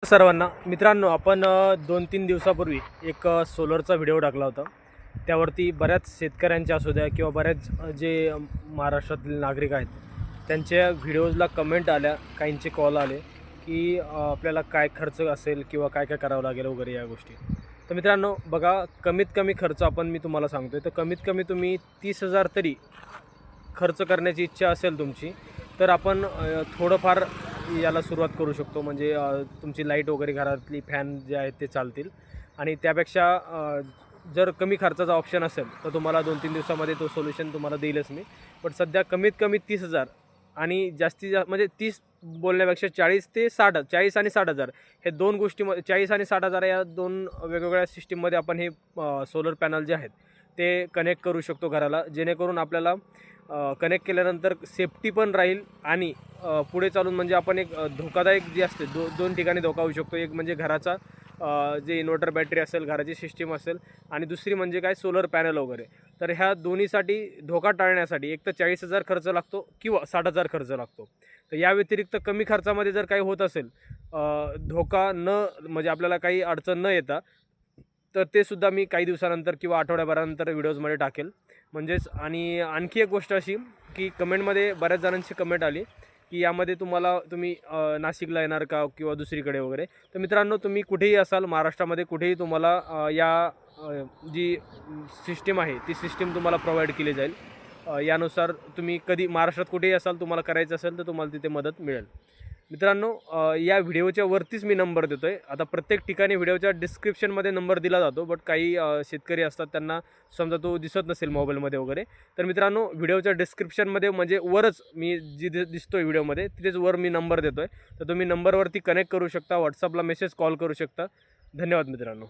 सर्वांना मित्रांनो, आपण 2-3 दिवसापूर्वी एक सोलरचा व्हिडिओ टाकला होता। त्यावरती बऱ्याच शेतकऱ्यांच्या असू द्या किंवा बऱ्याच जे महाराष्ट्रातील नागरिक आहेत त्यांच्या व्हिडिओजला कमेंट आल्या, काहींचे कॉल आले की आपल्याला काय खर्च असेल किंवा काय काय करावं लागेल वगैरे या गोष्टी। तर मित्रांनो बघा, कमीत कमी खर्च आपण मी तुम्हाला सांगतोय, तर कमीत कमी तुम्ही 30,000 तरी खर्च करण्याची इच्छा असेल तुमची, तर आपण थोडंफार याला सुरुवात करू शकतो। म्हणजे तुमची लाईट वगैरे घरातली फॅन जे आहेत ते चालतील। आणि त्यापेक्षा जर कमी खर्चाचा ऑप्शन असेल तर तुम्हाला 2-3 दिवसामध्ये तो सोल्युशन तुम्हाला देईलच मी। पण सध्या कमीत कमी 30,000 आणि जास्तीत जास्त म्हणजे 30 बोलण्यापेक्षा 40 ते 60, 40 आणि 60,000 हे दोन गोष्टी, 40 आणि 60,000 या दोन वेगवेगळ्या सिस्टीममध्ये आपण हे सोलर पॅनल जे आहेत ते कनेक्ट करू शकतो घराला, जेणेकरून आपल्याला कनेक्ट केल्यानंतर सेफ्टी पण राहील आणि पुढे चालून म्हणजे आपण एक धोकादायक जे असते दोन ठिकाणी धोका होऊ शकतो। एक म्हणजे घराचा जे इन्व्हर्टर बॅटरी असेल, घराची सिस्टीम असेल, आणि दुसरी म्हणजे काय सोलर पॅनल वगैरे। तर ह्या दोन्हीसाठी धोका टाळण्यासाठी एक तर 40,000 खर्च लागतो किंवा 60,000 खर्च लागतो। तर या व्यतिरिक्त कमी खर्चामध्ये जर काही होत असेल, धोका न म्हणजे आपल्याला काही अडचण न येता, तर ते सुद्धा मी काही दिवसानंतर किंवा आठवड्याभरानंतर व्हिडिओजमध्ये टाकेल। म्हणजेच आणि आणखी एक गोष्ट अशी की कमेंटमध्ये बऱ्याच जणांची कमेंट आली की यामध्ये तुम्ही नाशिकला येणार का किंवा दुसरीकडे वगैरे। तर मित्रांनो, तुम्ही कुठेही असाल महाराष्ट्रामध्ये, कुठेही तुम्हाला जी सिस्टीम आहे ती सिस्टीम तुम्हाला प्रोव्हाइड केली जाईल। यानुसार तुम्ही कधी महाराष्ट्रात कुठेही असाल, तुम्हाला करायचं असेल तर तुम्हाला तिथे मदत मिळेल। मित्रांनो, या व्हिडिओच्या वरतीच मी नंबर देतो आहे। आता प्रत्येक ठिकाणी व्हिडिओच्या डिस्क्रिप्शनमध्ये नंबर दिला जातो, बट काही शेतकरी असतात त्यांना समजा तो दिसत नसेल मोबाईलमध्ये वगैरे। तर मित्रांनो, व्हिडिओच्या डिस्क्रिप्शनमध्ये म्हणजे वरच मी जिथे दिसतोय व्हिडिओमध्ये तिथेच वर मी नंबर देतो आहे। तर तुम्ही नंबरवरती कनेक्ट करू शकता, व्हॉट्सअपला मेसेज, कॉल करू शकता। धन्यवाद मित्रांनो।